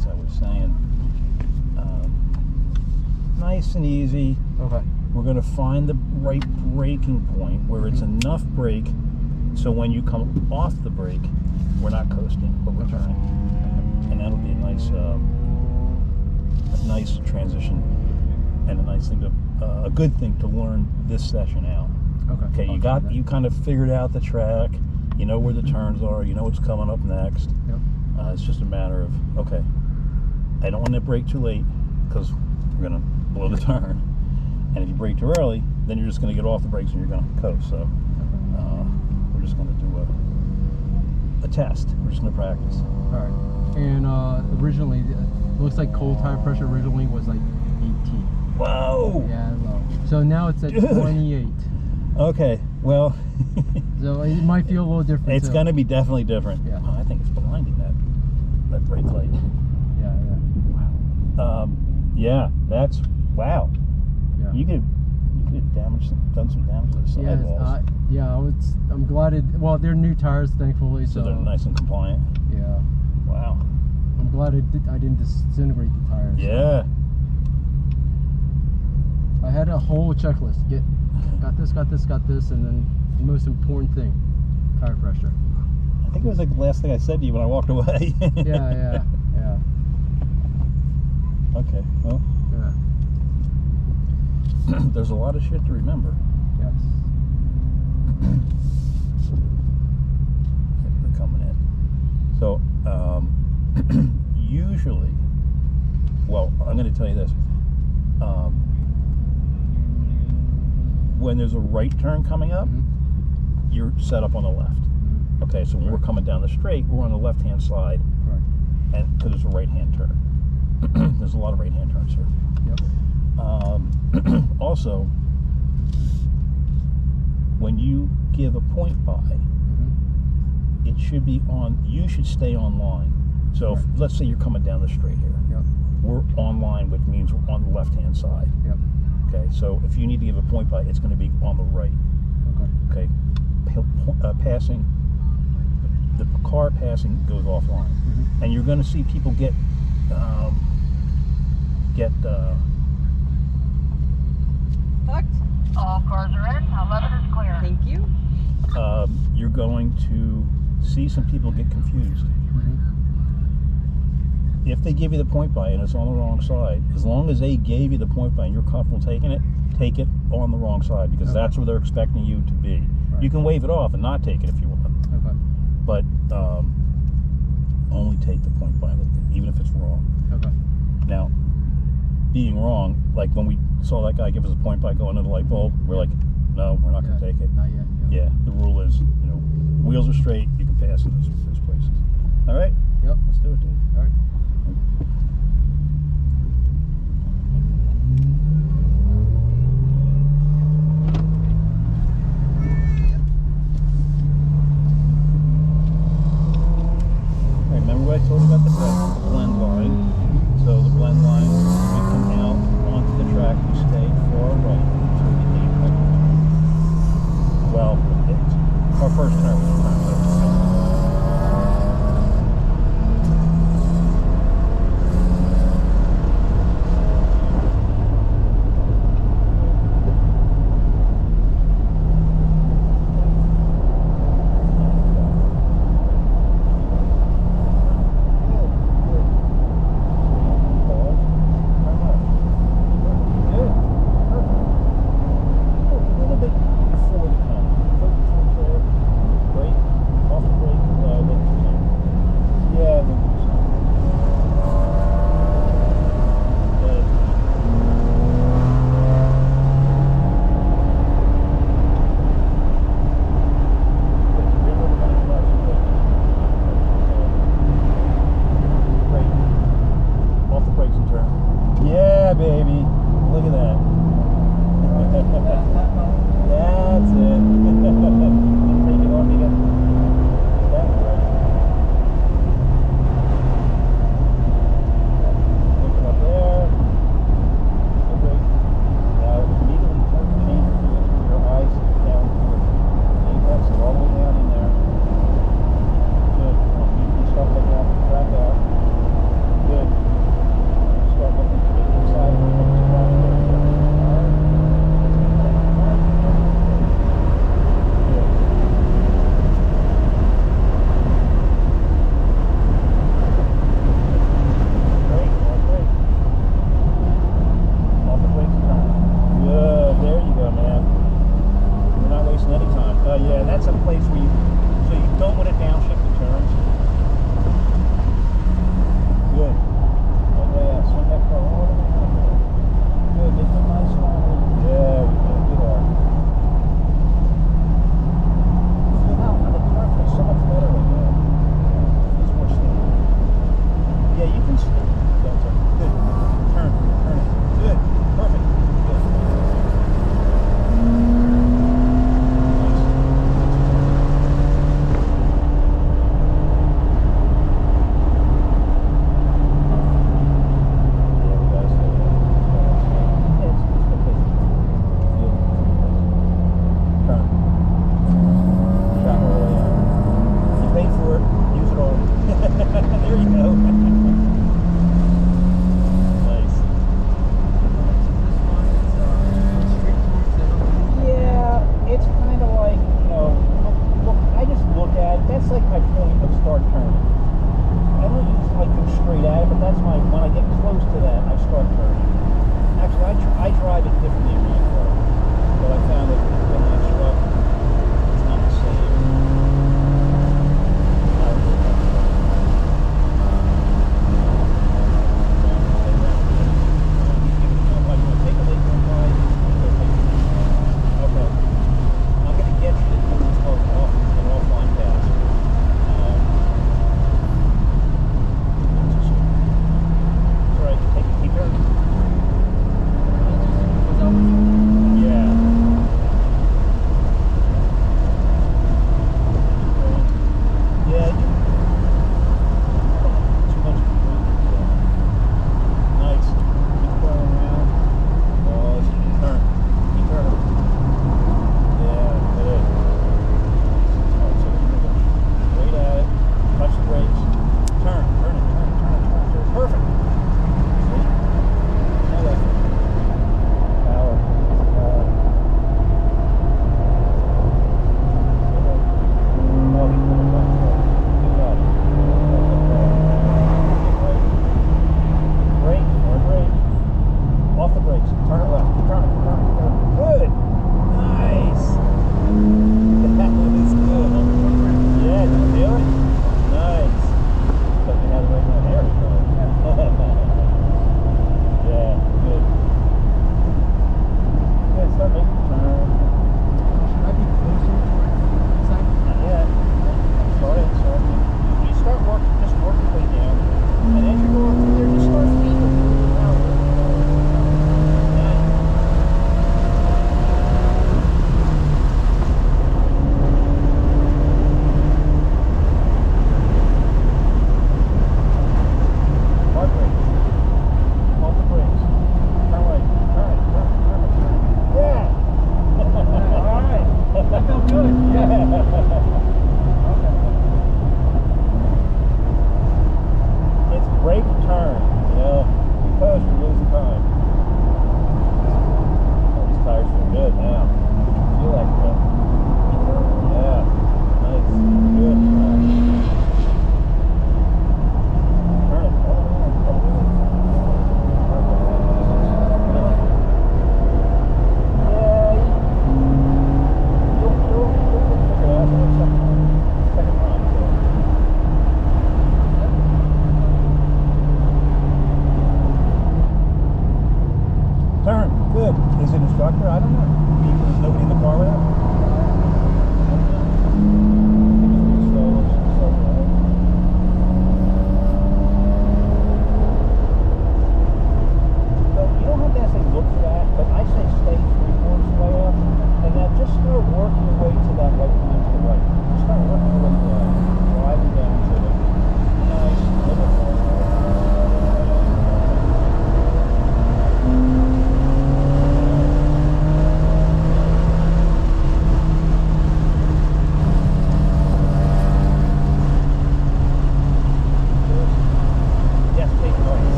as I was saying, nice and easy. Okay. We're going to find the right braking point where it's enough brake so when you come off the brake, we're not coasting, but we're turning. And that'll be a nice transition and a nice thing to, a good thing to learn this session out. Okay. Okay, you kind of figured out the track, you know where the turns are, you know what's coming up next. Yep. It's just a matter of, okay, I don't want to brake too late because we're going to blow the turn. And if you brake too early, then you're just going to get off the brakes and you're going to coast. So we're just going to do a test. We're just going to practice. All right. And originally, it looks like cold tire pressure originally was like 18. Whoa! Yeah, low. So now it's at 28. Okay, well... So it might feel a little different. It's going to be definitely different. Yeah. Oh, I think it's blinding, that brake light. Yeah, yeah. Wow. Yeah, that's... Wow. Yeah. You could have done some damage to the sidewalls. Yeah, I'm glad it. Well, they're new tires, thankfully. So they're nice and compliant. Yeah. Wow. I'm glad I didn't disintegrate the tires. Yeah. I had a whole checklist. Got this, and then the most important thing, tire pressure. I think it was like the last thing I said to you when I walked away. Yeah. Okay. Well. Yeah. There's a lot of shit to remember. Yes. They're coming in. So, usually, well, I'm going to tell you this. When there's a right turn coming up, you're set up on the left. Okay, so when we're coming down the straight, we're on the left-hand side, and because it's a right-hand turn. There's a lot of right-hand turns here. Yep. Also, when you give a point by, it should be on. You should stay on line. So, if, let's say you're coming down the straight here. Yep. We're on line, which means we're on the left-hand side. Yep. Okay. So, if you need to give a point by, it's going to be on the right. Okay. Okay. Passing. The car passing goes offline, and you're going to see people get. All cars are in. 11 is clear. Thank you. You're going to see some people get confused. If they give you the point by and it's on the wrong side, as long as they gave you the point by and you're comfortable taking it, take it on the wrong side because that's where they're expecting you to be. Right. You can wave it off and not take it if you want. Okay. But only take the point by, even if it's wrong. Okay. Now, being wrong, like when we saw that guy give us a point by going to the light bulb, we're like, no, we're not going to take it. Not yet. Yeah, the rule is, wheels are straight, you can pass in those places. All right? Yep. Let's do it, dude. All right. Remember what I told you about the blend line? So the blend line, we come out onto the track, we stay far right until we leave right. Well, our first turn was turn 7.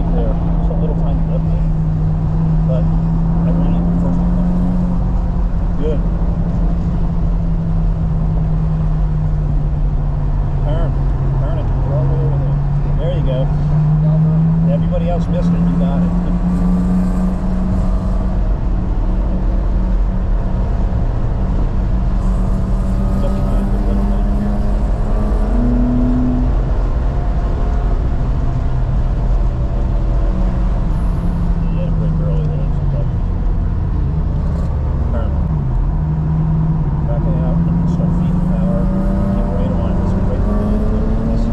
brake there. It's a little tiny lip there. But I want it first to come. Good. Turn it. You're all the way over there. There you go. Everybody else missed it. You got it. Look behind the little lady here. You gotta brake early there. Turn. Back it out and start feeding power. Get right on. Just brake the lead. This.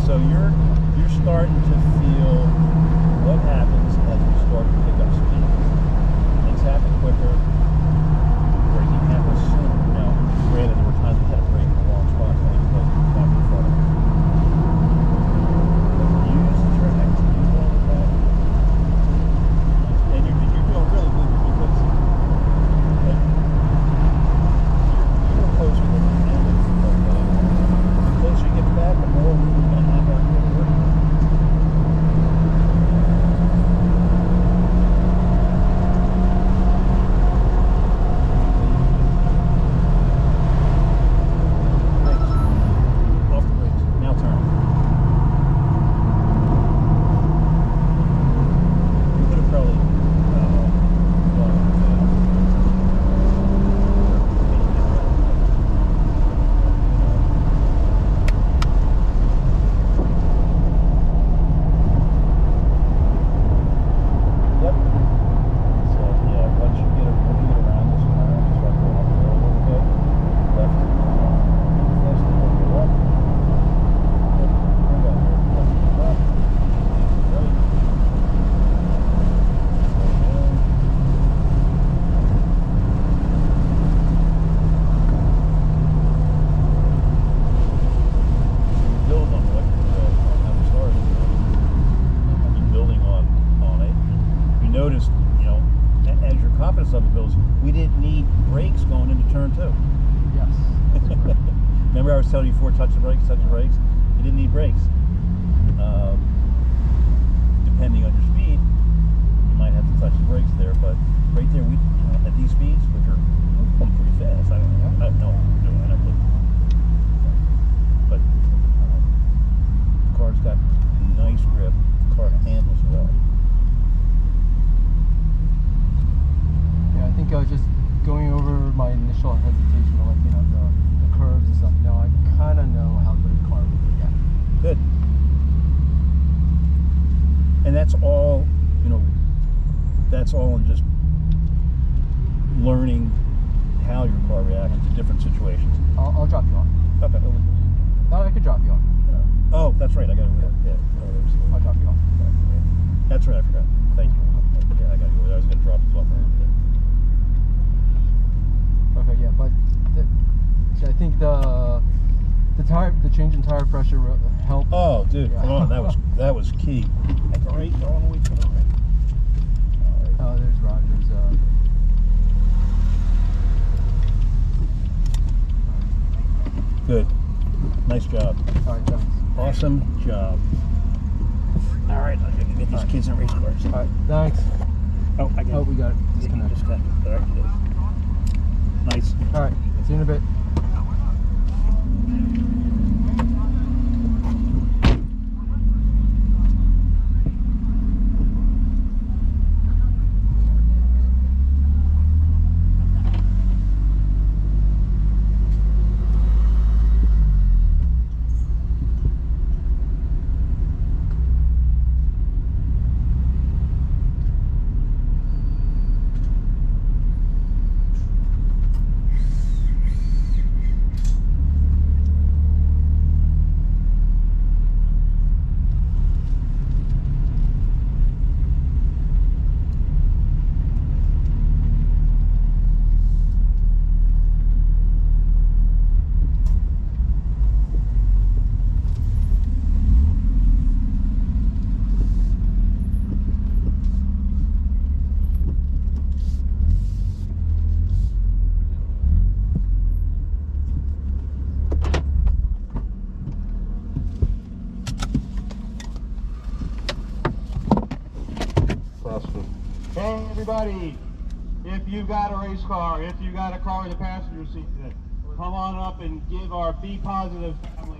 So you're starting to feel what happens as you start to pick up speed. Things happen quicker. Braking happens sooner. Now, granted, there were times we had to brake in the wrong spot because the back in front of me. But use the track. Use all the track. And you're doing really good because like, you're closer than the end of the closer you get to that, the more room you're going to have out here to work. Off the brakes. Now turn. You could have probably Yep. So yeah, once you get around this turn, start going up the hill a little bit. Left. First, then go up. Yep. Right down there. Left. Left. Right. Slow down. You build on what on how we started. You're building on it. You noticed, as your confidence level builds, we didn't need brakes going into turn 2. Yes. Remember I was telling you before, touch the brakes. You didn't need brakes. Depending on your speed, you might have to touch the brakes there, but right there, we at these speeds, which are going pretty fast. I have no idea what we're doing. I never looked. But the car's got nice grip. The car handles well. Yeah, I think I was just going over my initial hesitation, like the curves and stuff. Now I kind of know how the car will react. Good. And that's all, that's all in just learning how your car reacts to different situations. I'll drop you off. Okay. No, I could drop you off. Oh, that's right. I got to go. Yeah. I'll drop you off. That's right. I forgot. Thank you. Yeah, I got to go. I was going to drop this off. Okay, yeah, but I think the change in tire pressure helped. Oh, dude, Yeah. come on. That was key. Right, go all the way to the right. All right. Oh, there's Rogers. Good. Nice job. All right, thanks. Awesome job. All right, I'm going to get these kids in race cars. All right, thanks. Oh, I got Oh, we got it. Disconnect. disconnected. All right, good. Nice. All right, see you in a bit. Hey everybody, if you've got a race car, if you've got a car with a passenger seat in it, come on up and give our Be Positive family